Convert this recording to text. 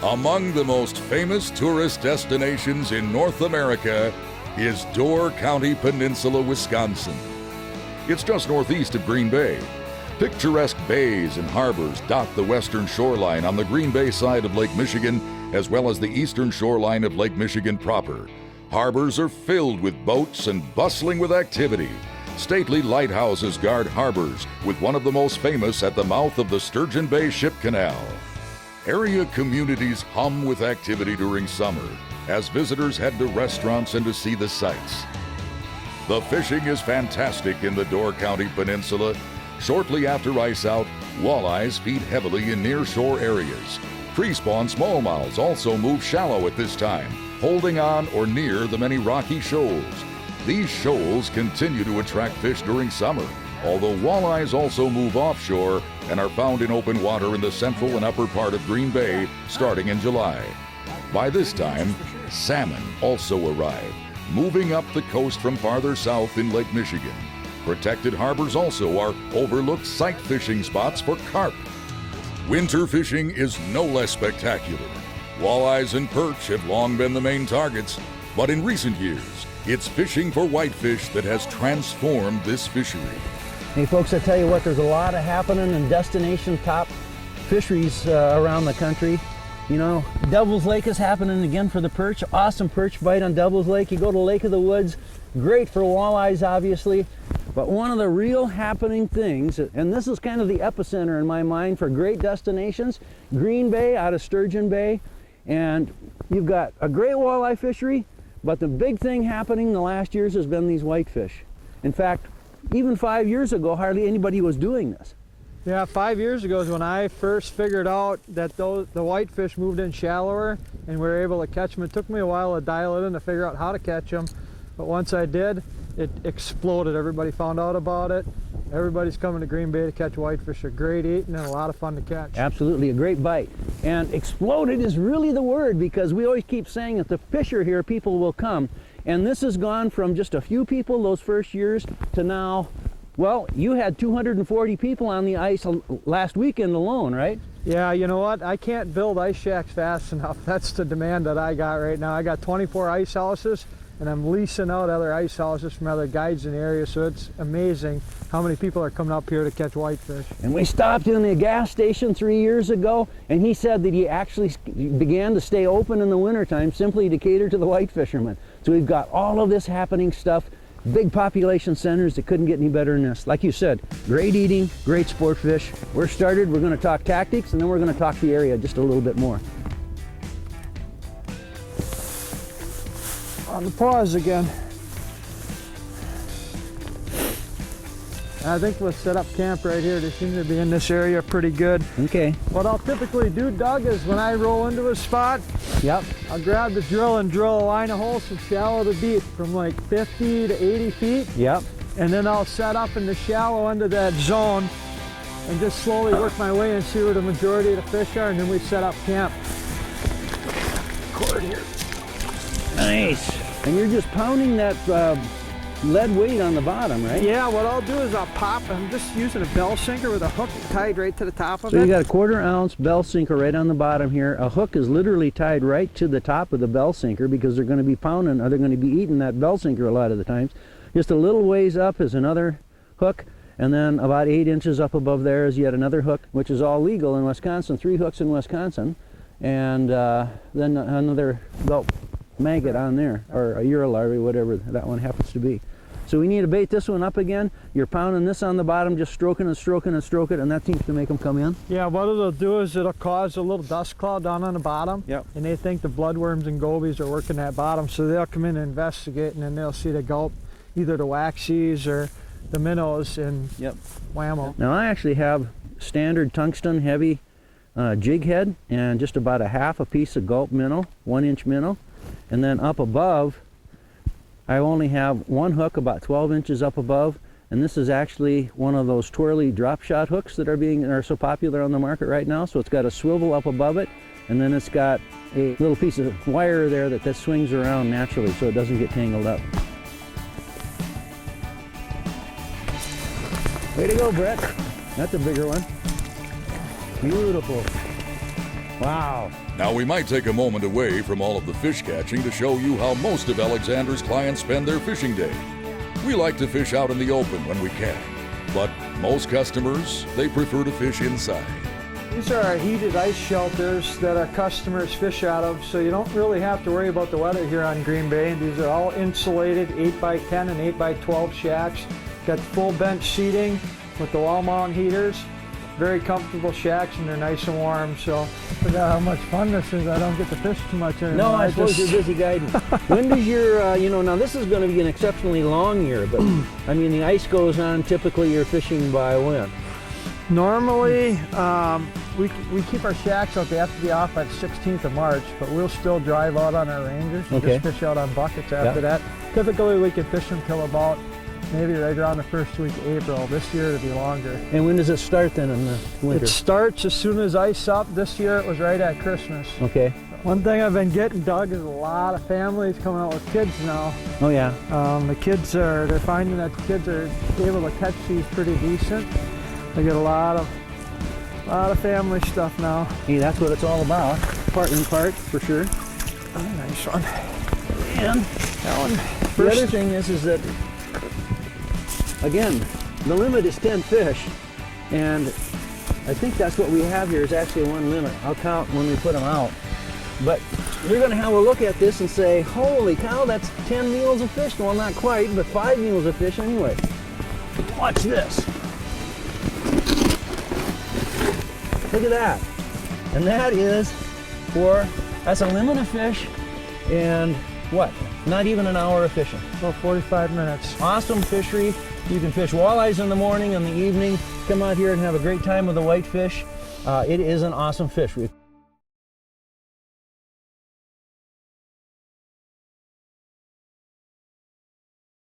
Among the most famous tourist destinations in North America is Door County Peninsula, Wisconsin. It's just northeast of Green Bay. Picturesque bays and harbors dot the western shoreline on the Green Bay side of Lake Michigan, as well as the eastern shoreline of Lake Michigan proper. Harbors are filled with boats and bustling with activity. Stately lighthouses guard harbors, with one of the most famous at the mouth of the Sturgeon Bay Ship Canal. Area communities hum with activity during summer as visitors head to restaurants and to see the sights. The fishing is fantastic in the Door County Peninsula. Shortly after ice out, walleyes feed heavily in near-shore areas. Pre-spawn smallmouths also move shallow at this time, holding on or near the many rocky shoals. These shoals continue to attract fish during summer, although walleyes also move offshore and are found in open water in the central and upper part of Green Bay starting in July. By this time, salmon also arrive, moving up the coast from farther south in Lake Michigan. Protected harbors also are overlooked sight fishing spots for carp. Winter fishing is no less spectacular. Walleyes and perch have long been the main targets, but in recent years, it's fishing for whitefish that has transformed this fishery. Hey folks, I tell you what, there's a lot of happening in destination top fisheries around the country. You know, Devil's Lake is happening again for the perch. Awesome perch bite on Devil's Lake. You go to Lake of the Woods, great for walleyes obviously. But one of the real happening things, and this is kind of the epicenter in my mind for great destinations, Green Bay out of Sturgeon Bay. And you've got a great walleye fishery, but the big thing happening in the last years has been these whitefish. In fact, even 5 years ago, hardly anybody was doing this. Yeah, 5 years ago is when I first figured out that the whitefish moved in shallower and we were able to catch them. It took me a while to dial it in to figure out how to catch them, but once I did, it exploded. Everybody found out about it. Everybody's coming to Green Bay to catch whitefish. They're great eating and a lot of fun to catch. Absolutely, a great bite. And exploded is really the word, because we always keep saying that the fish are here, people will come. And this has gone from just a few people those first years to now, well, you had 240 people on the ice last weekend alone, right? Yeah, you know what? I can't build ice shacks fast enough. That's the demand that I got right now. I got 24 ice houses, and I'm leasing out other ice houses from other guides in the area, so it's amazing how many people are coming up here to catch whitefish. And we stopped in the gas station 3 years ago, and he said that he actually began to stay open in the wintertime simply to cater to the white fishermen. So we've got all of this happening stuff, big population centers that couldn't get any better than this. Like you said, great eating, great sport fish. We're started, we're going to talk tactics, and then we're going to talk the area just a little bit more. On the pause again. I think we'll set up camp right here. They seem to be in this area pretty good. Okay. What I'll typically do, Doug, is when I roll into a spot, Yep. I'll grab the drill and drill a line of holes from shallow to deep from like 50 to 80 feet. Yep. And then I'll set up in the shallow end of that zone and just slowly work my way and see where the majority of the fish are, and then we set up camp. Cord here. Nice. And you're just pounding that lead weight on the bottom, right? Yeah, what I'll do is I'll pop, I'm just using a bell sinker with a hook tied right to the top of So it. you got a 1/4 ounce bell sinker right on the bottom here. A hook is literally tied right to the top of the bell sinker because they're going to be pounding, or they're going to be eating that bell sinker a lot of the times. Just a little ways up is another hook, and then about 8 inches up above there is yet another hook, which is all legal in Wisconsin. 3 hooks in Wisconsin, and then another maggot on there, or a Eurolarvae, whatever that one happens to be. So we need to bait this one up again. You're pounding this on the bottom, just stroking and stroking and stroking, and that seems to make them come in. Yeah, what it'll do is it'll cause a little dust cloud down on the bottom. Yep. And they think the bloodworms and gobies are working that bottom, so they'll come in and investigate, and then they'll see the gulp, either the waxies or the minnows, and Yep. whammo. Now I actually have standard tungsten heavy jig head and just about a half a piece of gulp minnow, 1-inch minnow. And then up above, I only have one hook about 12 inches up above, and this is actually one of those twirly drop shot hooks that are so popular on the market right now. So it's got a swivel up above it, and then it's got a little piece of wire there that swings around naturally so it doesn't get tangled up. Way to go, Bret. That's a bigger one. Beautiful. Wow. Now we might take a moment away from all of the fish catching to show you how most of Alexander's clients spend their fishing day. We like to fish out in the open when we can, but most customers, they prefer to fish inside. These are our heated ice shelters that our customers fish out of, so you don't really have to worry about the weather here on Green Bay. These are all insulated 8x10 and 8x12 shacks. Got full bench seating with the wall mount heaters. Very comfortable shacks, and they're nice and warm. So I forgot how much fun this is. I don't get to fish too much anymore. No, I suppose you're busy guiding. When does your, now this is going to be an exceptionally long year, but I mean the ice goes on, typically you're fishing by when? Normally, we keep our shacks out. They have to be off by the 16th of March, but we'll still drive out on our Rangers and just fish out on buckets after that. Typically, we can fish until about maybe right around the first week of April. This year it'll be longer. And when does it start then in the winter? It starts as soon as ice up. This year it was right at Christmas. Okay. One thing I've been getting, Doug, is a lot of families coming out with kids now. Oh yeah. The kids they're finding that the kids are able to catch these pretty decent. They get a lot of family stuff now. Hey, that's what it's all about, part in part, for sure. Oh, nice one. And That one. the other thing is that, again, the limit is 10 fish, and I think that's what we have here is actually one limit. I'll count when we put them out. But you're going to have a look at this and say, holy cow, that's 10 meals of fish. Well, not quite, but 5 meals of fish anyway. Watch this. Look at that. And that is that's a limit of fish and what? Not even an hour of fishing. About 45 minutes. Awesome fishery. You can fish walleyes in the morning and the evening. Come out here and have a great time with the whitefish. It is an awesome fish.